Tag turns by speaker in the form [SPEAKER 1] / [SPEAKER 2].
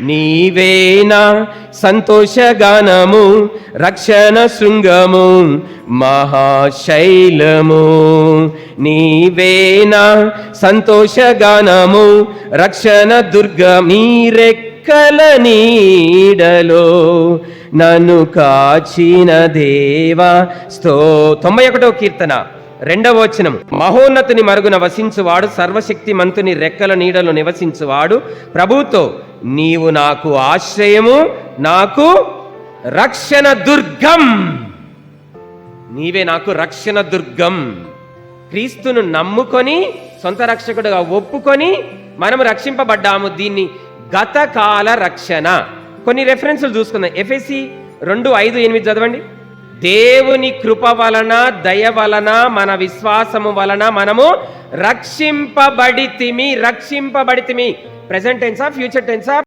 [SPEAKER 1] నీవేనా సంతోషగానము, రక్షణ శృంగము, మహాశైలము. నీవేనా సంతోషగానము, రక్షణ దుర్గం, నీ రెక్కల నీడలో నన్ను కాచిన దేవా 91వ కీర్తన 2వ వచనం. మహోన్నతుని మరుగున వసించువాడు, సర్వశక్తి మంతుని రెక్కల నీడలో నివసించువాడు ప్రభుతో, నీవు నాకు ఆశ్రయము, నాకు రక్షణ దుర్గం. నీవే నాకు రక్షణ దుర్గం. క్రీస్తును నమ్ముకొని సొంత రక్షకుడుగా ఒప్పుకొని మనం రక్షింపబడ్డాము. దీన్ని గతకాల రక్షణ. కొన్ని రెఫరెన్సులు చూసుకుందాం. ఎఫెసీ 2:5-8 చదవండి. దేవుని కృప వలన, దయ వలన, మన విశ్వాసము వలన మనము రక్షింపబడితిమి. Present టెన్సా, future టెన్సా?